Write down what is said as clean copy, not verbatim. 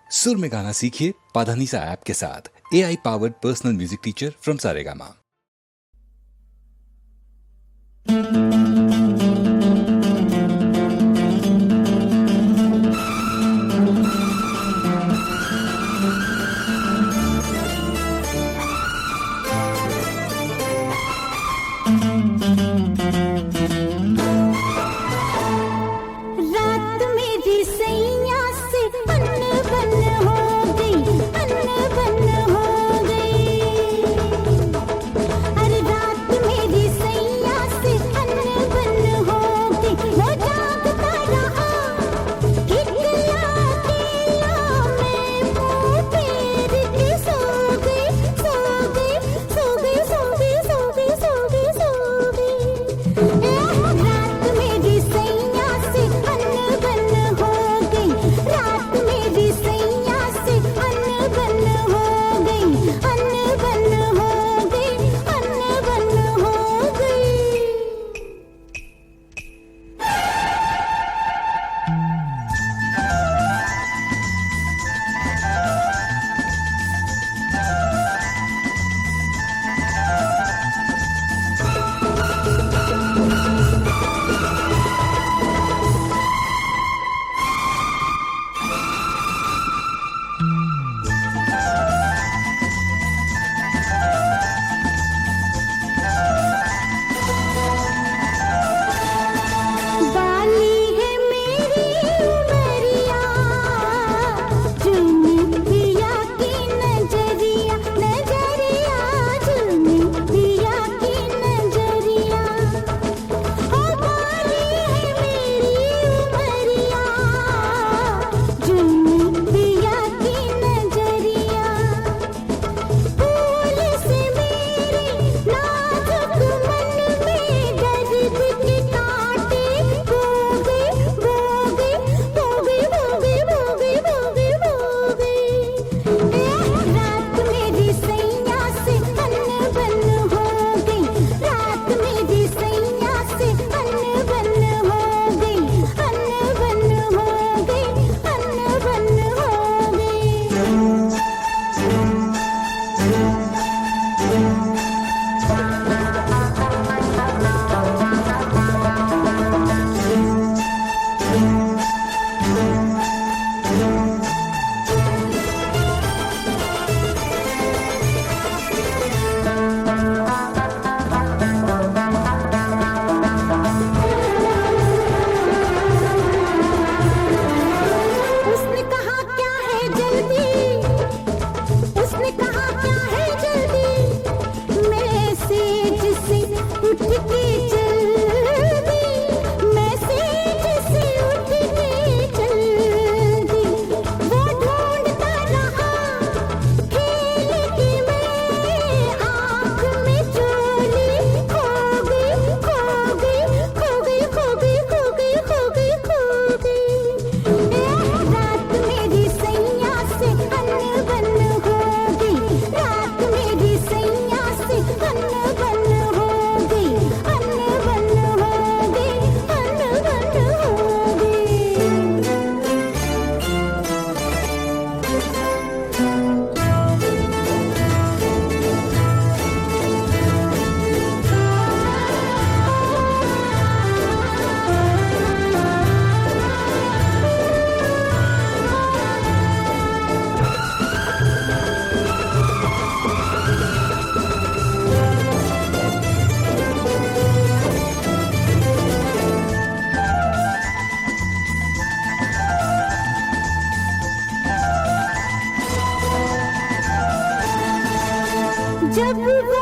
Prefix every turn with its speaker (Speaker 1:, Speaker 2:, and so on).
Speaker 1: सुर में गाना सीखिए पाधानीसा ऐप के साथ। AI powered personal music teacher from Saregama.
Speaker 2: रात मेरी सैया से अनबन हो गई, अनबन हो गई। अरे रात मेरी सैया से अनबन हो गई। वो जागता रहा कितला किला में मुंह फेर के सो गई, सो गई, सो गई, सो गई, सो गई, सो गई, सो गई। रात मेरी सैया से अनबन हो गई, रात मेरी सैया से अनबन हो गई, अनबन हो गई, अनबन हो गई। बाली है मेरी उमरिया, चुनी पिया की नजरिया, नजरिया, चुनी पिया की नजरिया। ओ बाली है मेरी उमरिया, चुनी पिया की नजरिया। फूल से मेरे नाजुक मन में दर्द के कांटे बोगे, बोगे, बोगे, बोगे, बोगे, बोगे, बोगे। रात मेरी सैया से अनबन हो गई, रात मेरी सैया से अनबन हो गई, अनबन हो गई, अनबन हो गई। उसने कहा क्या है जल्दी, उसने कहा क्या है जल्दी। मैसेज से उठ के चल दी, मैसेज से उठ के चल दी। वो ढूंढता रहा खेल के मैं आँख में चोली, खो गई, खो गई, खो गई, खो गई, खो गई, खो गई, खो गई। रात मेरी सैया से अनबन हो गई, रात मेरी सैया से अनबन हो गई, अनबन हो गई, अनबन हो जब वो